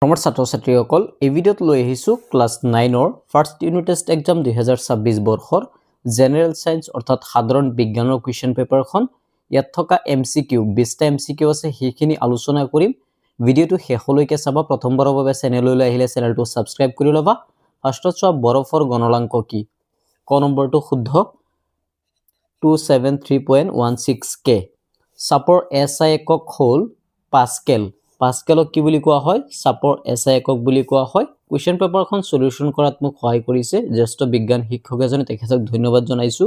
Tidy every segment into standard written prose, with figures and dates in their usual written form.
আমাৰ ছাত্ৰ ছাত্ৰীসকল এই ভিডিঅ'ত লৈ আহিছো ক্লাছ 9 ৰ ফাৰ্ষ্ট ইউনিট টেষ্ট এক্সাম 2026 বৰ্ষৰ জেনাৰেল সায়েন্স অৰ্থাৎ সাধাৰণ বিজ্ঞানৰ কোৱেশ্চন পেপাৰখন ইয়াত থকা এমসিকিউ 20টা এমসিকিউ আছে সেইখিনি আলোচনা কৰিম ভিডিঅ'টো শেষলৈকে চাবা প্ৰথমবাৰৰ বাবে চেনেললৈ আহিলে চেনেলটো সাবস্ক্ৰাইব কৰি লবা ফাৰ্ষ্টত চোৱা বৰফৰ গণনাংক কি ক নম্বৰটো শুদ্ধ 273.16 কে সাপৰ এসআই একক হ'ল পাস্কেল পাস্কেলক কি বুলি কোৱা হয় সাপৰ এসআই একক বুলি কোৱা হয় কোৱেশ্চন পেপাৰখন সলিউশন কৰাত মোক সহায় কৰিছে জ্যেষ্ঠ বিজ্ঞান শিক্ষক এজনে তেখেতক ধন্যবাদ জনাইছো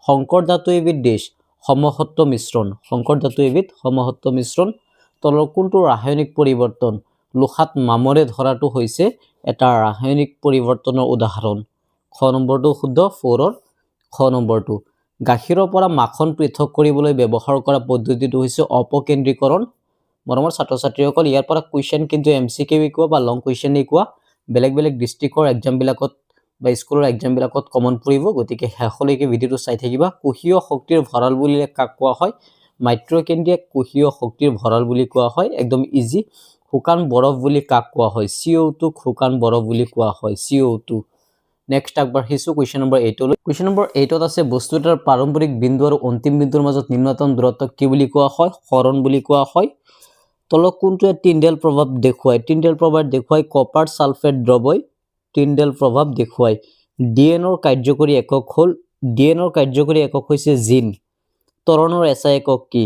শংকৰ ধাতু এবিধ দেশ সমসত্ব মিশ্ৰণ শংকৰ ধাতু এবিধ সমসত্ব মিশ্ৰণ তলৰ কোনটো ৰাসায়নিক পৰিৱৰ্তন লোহাত মামৰে ধৰাটো হৈছে এটা ৰাসায়নিক পৰিৱৰ্তনৰ উদাহৰণ খ নম্বৰটো শুদ্ধ 4 ৰ খ নম্বৰটো গাখীৰৰ পৰা মাখন পৃথক কৰিবলৈ ব্যৱহাৰ কৰা পদ্ধতিটো হৈছে অপকেন্দ্ৰীকৰণ মৰমৰ ছাত্ৰ ছাত্ৰীসকল ইয়াৰ পৰা কোৱেশ্চন কিন্তু এমসিকিউ কোৱা বা লং কোৱেশ্চন কোৱা বেলেগ বেলেগ ডিস্ট্ৰিক্টৰ এক্সাম বিলাকত বা স্কুলৰ এক্সাম বিলাকত কমন পৰিব গতিকে হেখলৈকে ভিডিওটো চাই থাকিবা কোষীয় শক্তিৰ ভঁৰাল বুলি কাক কোৱা হয় মাইট্ৰকেন্দ্ৰিয়াক কোষীয় শক্তিৰ ভঁৰাল বুলি কোৱা হয় একদম ইজি শুকান বৰফ বুলি কাক কোৱা হয় CO2 শুকান বৰফ বুলি কোৱা হয় CO2 নেক্সট একবাৰ হিসু কোৱেশ্চন নম্বৰ 8 লৈ কোৱেশ্চন নম্বৰ 8 ত আছে বস্তুটাৰ প্ৰাৰম্ভিক বিন্দু আৰু অন্তিম বিন্দুৰ মাজত নিম্নতম দূৰত্ব কি বুলি কোৱা হয় হৰণ বুলি কোৱা হয় তলক কোনটোৱে টিন্ডেল প্ৰভাৱ দেখুৱায় টিন্ডেল প্ৰভাৱ দেখুৱায় কপাৰ সালফেট দ্ৰৱই টিন্ডেল প্ৰভাৱ দেখুৱায় ডিএনএৰ কাৰ্যকৰী একক হ'ল ডিএনএৰ কাৰ্যকৰী একক হৈছে জিন ত্বৰণৰ এসআই একক কি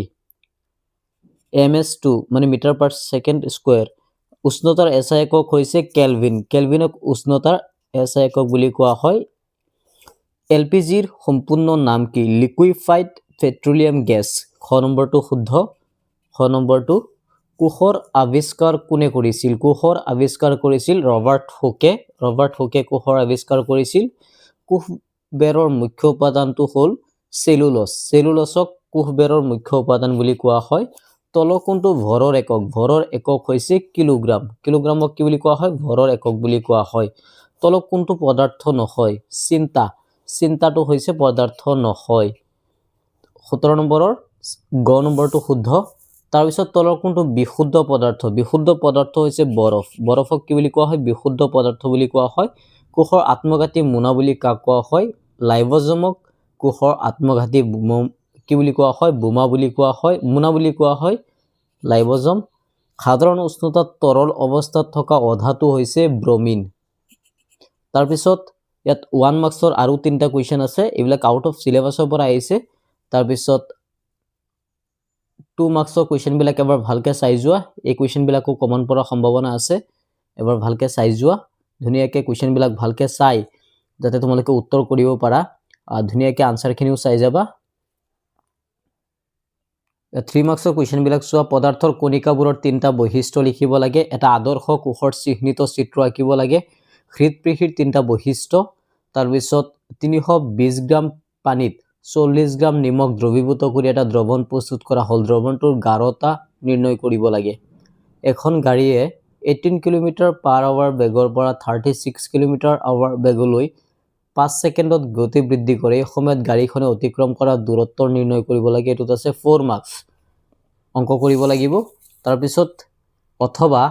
ms2 মানে মিটাৰ পাৰ সেকেন্ড স্কয়াৰ উষ্ণতাৰ এসআই একক হৈছে কেলভিন কেলভিনক উষ্ণতাৰ এসআই একক বুলি কোৱা হয় এলপিজিৰ সম্পূৰ্ণ নাম কি লিকুইফাইড পেট্ৰোলিয়াম গেছ খ নম্বৰটো শুদ্ধ খ নম্বৰটো কোষৰ আৱিষ্কাৰ কোনে কৰিছিল কোষৰ আৱিষ্কাৰ কৰিছিল ৰবাৰ্ট হুকে কোষৰ আৱিষ্কাৰ কৰিছিল কোষ বেৰৰ মুখ্য উপাদানটো হ'ল সেলুলোজক কোষ বেৰৰ মুখ্য উপাদান বুলি কোৱা হয় তলৰ কোনটো ভৰৰ একক হৈছে কিলোগ্ৰামক কি বুলি কোৱা হয় ভৰৰ একক বুলি কোৱা হয় তলৰ কোনটো পদাৰ্থ নহয় চিন্তাটো হৈছে পদাৰ্থ নহয় 17 নম্বৰৰ গ নম্বৰটো শুদ্ধ তাৰ পিছত তলৰ কোনটো বিশুদ্ধ পদাৰ্থ হৈছে বৰফক কি বুলি কোৱা হয় বিশুদ্ধ পদাৰ্থ বুলি কোৱা হয় কোষৰ আত্মঘাতী মোনা বুলি কাক কোৱা হয় লাইভোজমক কোষৰ আত্মঘাতী কি বুলি কোৱা হয় বোমা বুলি কোৱা হয় মোনা বুলি কোৱা হয় লাইভোজম সাধাৰণ উষ্ণতাত তৰল অৱস্থাত থকা অধাতু হৈছে ব্ৰমিন তাৰ পিছত ইয়াত 1 মাৰ্কছৰ আৰু তিনটা কোৱেশ্চন আছে এইবিলাক আউট অফ সিলেবাসৰ পৰা আহিছে তাৰ পিছত 2 মাৰ্কছৰ কোৱেশ্চন বিলাক এবাৰ ভালকে চাই যোৱা এই কোৱেশ্চন বিলাকো কমন পৰাৰ সম্ভাৱনা আছে এবাৰ ভালকে চাই যোৱা ধুনিয়াকে কোৱেশ্চন বিলাক ভালকে চাই যাতে তোমালোকে উত্তৰ কৰিব পাৰা ধুনিয়াকে আনসাৰ খিনিও চাই যাবা 3 মাৰ্কছৰ কোৱেশ্চন বিলাক চোৱা পদাৰ্থৰ কণিকাবোৰৰ তিনটা বৈশিষ্ট্য লিখিব লাগে এটা আদৰ্শ কোষৰ চিহ্নিত চিত্ৰ আঁকিব লাগে হৃদপৃষ্ঠৰ তিনটা বৈশিষ্ট্য তাৰ পিছত 320 গ্ৰাম পানীত 40 গ্ৰাম নিমখ দ্ৰৱীভূত কৰি এটা দ্ৰৱণ প্ৰস্তুত কৰা হল দ্ৰৱণটোৰ গাঢ়তা নিৰ্ণয় কৰিব লাগে এখন গাড়ীয়ে 18 কিলোমিটাৰ/আৱাৰ বেগৰ পৰা 36 কিলোমিটাৰ/আৱাৰ বেগলৈ 5 সেকেন্ডত গতি বৃদ্ধি কৰে এই সময়ত গাড়ীখনে অতিক্ৰম কৰা দূৰত্ব নিৰ্ণয় কৰিব লাগে এটোত আছে 4 মাৰ্কছ অংক কৰিব লাগিব তাৰ পিছত অথবা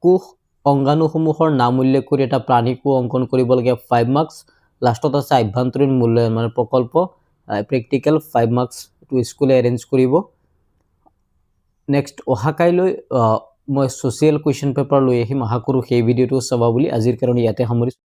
কোষ অংগাণুসমূহৰ নাম উল্লেখ কৰি এটা প্ৰাণীকো অঙ্কন কৰিব লাগে 5 মাৰ্কছ লাষ্টত আছে আভ্যন্তৰীণ মূল্যায়ন মানে প্ৰকল্প প্ৰেক্টিকেল 5 মাৰ্কছ টু স্কুলে এৰেঞ্জ কৰিব নেক্সট অহাকাইলৈ মই সোশিয়েল কোৱেশ্চন পেপাৰ লৈ আহিম আশা কৰো সেই ভিডিওটো চাবা বুলি আজিৰ কাৰণে ইয়াতে সামৰিছো